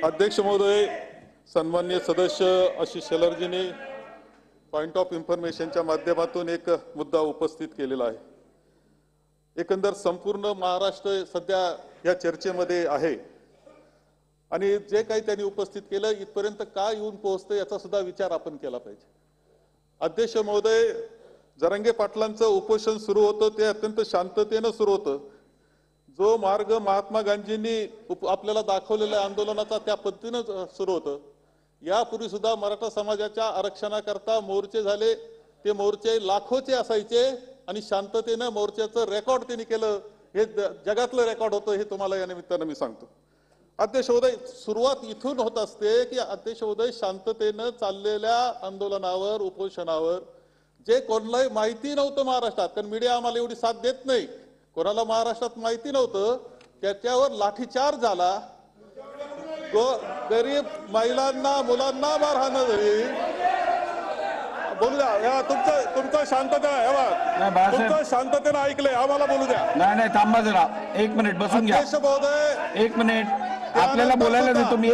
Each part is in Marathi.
अध्यक्ष महोदय, सन्माननीय सदस्य आशिष शेलारजींनी पॉइंट ऑफ इन्फॉर्मेशनच्या माध्यमातून एक मुद्दा उपस्थित केलेला आहे। एकंदर संपूर्ण महाराष्ट्र सध्या या चर्चेमध्ये आहे आणि जे काही त्यांनी उपस्थित केलं इथपर्यंत का येऊन पोहोचतं याचा सुद्धा विचार आपण केला पाहिजे। अध्यक्ष महोदय, जरांगे पाटलांचं उपोषण सुरू होतं ते अत्यंत शांततेने सुरू होतं। जो मार्ग महात्मा गांधींनी आपल्याला दाखवलेला आंदोलनाचा त्या पद्धतीने सुरू होतं। यापूर्वी सुद्धा मराठा समाजाच्या आरक्षणाकरता मोर्चे झाले, ते मोर्चे लाखोचे असायचे आणि शांततेने मोर्चाचं रेकॉर्ड त्यांनी केलं। हे जगातलं रेकॉर्ड होतं, हे तुम्हाला या निमित्तानं मी सांगतो। अध्यक्ष महोदय, सुरुवात इथून होत असते की अध्यक्ष महोदय चाललेल्या आंदोलनावर उपोषणावर जे कोणालाही माहिती नव्हतं महाराष्ट्रात, कारण मीडिया आम्हाला एवढी साथ देत नाही, कोणाला महाराष्ट्रात माहिती नव्हतं, त्याच्यावर लाठीचार्ज झाला। गरीब महिलांना मुलांना मारहाण झाली। बोलू द्या, तुमचं शांतता तुमचं शांततेने ऐकलंय, आम्हाला बोलू द्या। नाही थांबा जरा, एक मिनिट बसून घ्या। अध्यक्ष महोदय, एक मिनिट आपल्याला बोलायला देतो मी।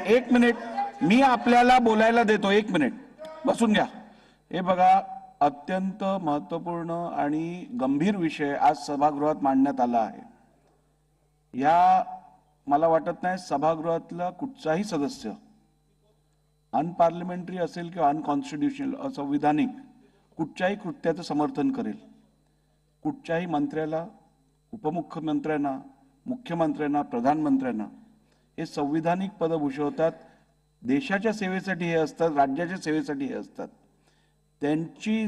एक मिनिट मी आपल्याला बोलायला देतो, एक मिनिट बसून घ्या। हे बघा, अत्यंत महत्त्वपूर्ण आणि गंभीर विषय आज सभागृहात मांडण्यात आला आहे। या मला वाटत नाही सभागृहातला कुठचाही सदस्य अनपार्लिमेंटरी असेल किंवा अनकॉन्स्टिट्युशनल असंविधानिक कुठच्याही कृत्याचं समर्थन करेल। कुठच्याही मंत्र्याला, उपमुख्यमंत्र्यांना, मुख्यमंत्र्यांना, प्रधानमंत्र्यांना हे संविधानिक पद भूषवतात। देशाच्या सेवेसाठी हे असतात, राज्याच्या सेवेसाठी हे असतात। त्यांची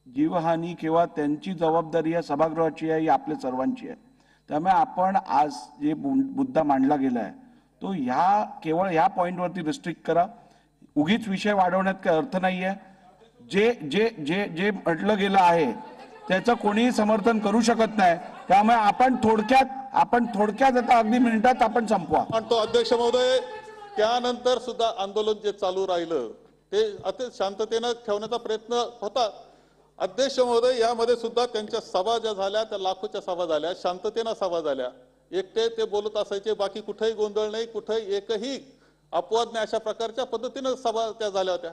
जीवहानी किंवा त्यांची जबाबदारी या सभागृहाची आहे, ही आपल्या सर्वांची आहे। त्यामुळे आपण आज जे मुद्दा मांडला गेला आहे तो केवळ ह्या पॉइंटवरती रिस्ट्रिक्ट करा। उगीच विषय वाढवण्यात काही अर्थ नाही आहे। जे जे जे जे म्हटलं गेलं आहे त्याचं कोणीही समर्थन करू शकत नाही। त्यामुळे आपण थोडक्यात आता अगदी मिनिटात आपण संपवा। आणि तो अध्यक्ष महोदय, त्यानंतर सुद्धा आंदोलन जे चालू राहिलं ते अति शांततेने ठेवण्याचा प्रयत्न होता। अध्यक्ष महोदय, यामध्ये सुद्धा त्यांच्या सभा ज्या झाल्या त्या लाखोच्या सभा झाल्या, शांततेने सभा झाल्या। एकटे ते बोलत असायचे, बाकी कुठेही गोंधळ नाही, कुठेही एकही अपवाद नाही, अशा प्रकारच्या पद्धतीने सभा त्या झाल्या होत्या।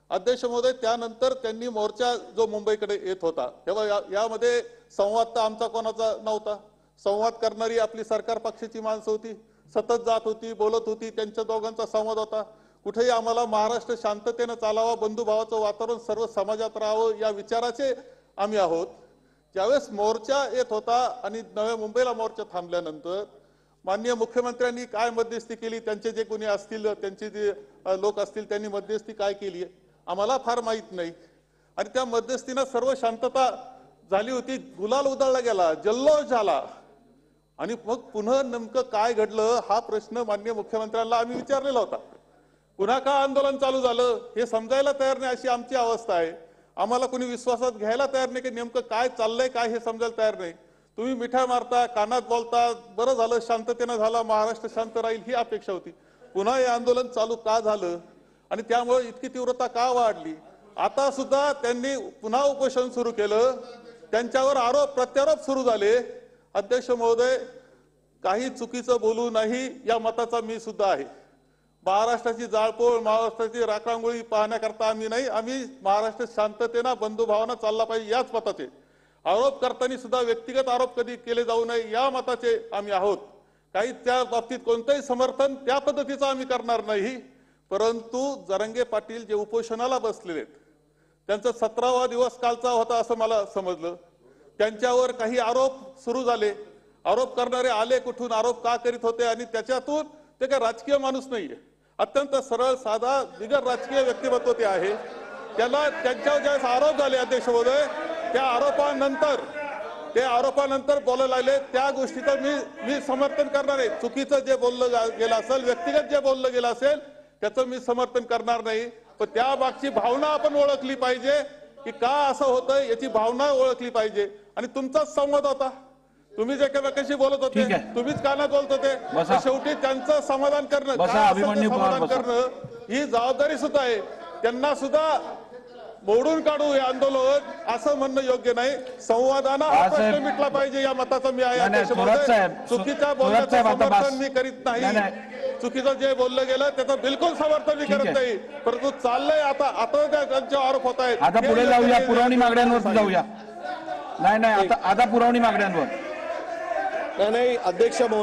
अध्यक्ष महोदय, त्यानंतर त्यांनी मोर्चा जो मुंबईकडे येत होता तेव्हा यामध्ये संवाद तर आमचा कोणाचा नव्हता। संवाद करणारी आपली सरकार पक्षाची माणसं होती, सतत जात होती, बोलत होती, त्यांच्या दोघांचा संवाद होता। कुठेही आम्हाला महाराष्ट्र शांततेने चालावा, बंधुभावाचं वातावरण सर्व समाजात राहावं या विचाराचे आम्ही आहोत। ज्यावेळेस मोर्चा येत होता आणि नव्या मुंबईला मोर्चा थांबल्यानंतर माननीय मुख्यमंत्र्यांनी काय मध्यस्थी केली, त्यांचे जे कोणी असतील, त्यांचे जे लोक असतील त्यांनी मध्यस्थी काय केली आम्हाला फार माहित नाही। आणि त्या मध्यस्थीनं सर्व शांतता झाली होती, गुलाल उधळला गेला, जल्लोष झाला। आणि मग पुन्हा नेमकं काय घडलं हा प्रश्न माननीय मुख्यमंत्र्यांना आम्ही विचारलेला होता। पुन्हा का आंदोलन चालू झालं हे समजायला तयार नाही, अशी आमची अवस्था आहे। आम्हाला कोणी विश्वासात घ्यायला तयार नाही की नेमकं काय चाललंय, काय हे समजायला तयार नाही। तुम्ही मिठा मारता, कानात बोलता, बरं झालं शांततेनं झाला, महाराष्ट्र शांत राहील ही अपेक्षा होती। पुन्हा हे आंदोलन चालू का झालं आणि त्यामुळे इतकी तीव्रता का वाढली? आता सुद्धा त्यांनी पुन्हा उपोषण सुरू केलं, त्यांच्यावर आरोप प्रत्यारोप सुरू झाले। अध्यक्ष महोदय, काही चुकीचं बोलू नाही या मताचा मी सुद्धा आहे। महाराष्ट्राची जाळपोळ, महाराष्ट्राची राखरांगोळी पाहण्याकरता आम्ही नाही, आम्ही महाराष्ट्र शांततेने बंधुभावानं चालला पाहिजे याच मताचे। आरोप करताना सुद्धा व्यक्तिगत आरोप कधी केले जाऊ नये या मताचे आम्ही आहोत। काही त्या बाबतीत कोणतेही समर्थन त्या पद्धतीचं आम्ही करणार नाही। परंतु जरांगे पाटील जे उपोषणाला बसलेले आहेत त्यांचा 17वा दिवस कालचा होता असं मला समजलं। त्यांच्यावर काही आरोप सुरू झाले, आरोप करणारे आले कुठून, आरोप का करीत होते आणि त्याच्यातून ते काय राजकीय माणूस नाहीये, अत्यंत सरळ साधा बिगर राजकीय व्यक्तिमत्व ते आहे। त्याला त्यांच्यावर ज्यावेळेस आरोप झाले अध्यक्ष महोदय, त्या आरोपानंतर बोलायला लागले त्या गोष्टीचं मी समर्थन करणार आहे। चुकीचं जे बोललं गेलं असेल, व्यक्तिगत जे बोललं गेलं असेल त्याचं मी समर्थन करणार नाही, पण त्या मागची भावना आपण ओळखली पाहिजे की का असं होतंय याची भावना ओळखली पाहिजे। आणि तुमचाच संवाद होता, तुम्ही जे कशी बोलत होते, तुम्हीच कानात बोलत होते, शेवटी त्यांचं समाधान करणं, समाधान करणं ही जबाबदारी सुद्धा आहे। त्यांना सुद्धा मोडून काढू हे आंदोलन असं म्हणणं योग्य नाही. संवादानं हा प्रश्न मिटला पाहिजे या मताचा मी आहे. नाही, नाही, अध्यक्ष थोरात महोदय, साहेब, चुकीच्या थोरात बोलण्याचं साहेब, आता समर्थन बस. मी करीत नाही, नाही. नाही. चुकीचं जे बोललं गेलं त्याचं बिलकुल समर्थन मी ठीक करत आहे. नाही. परंतु चाललंय आता त्यांचे आरोप होत आहेत. आता पुढे जाऊया, पुरवणी मागण्यांवर जाऊया. नाही, आता पुरवणी मागण्यांवर. नाही, अध्यक्ष महोदय.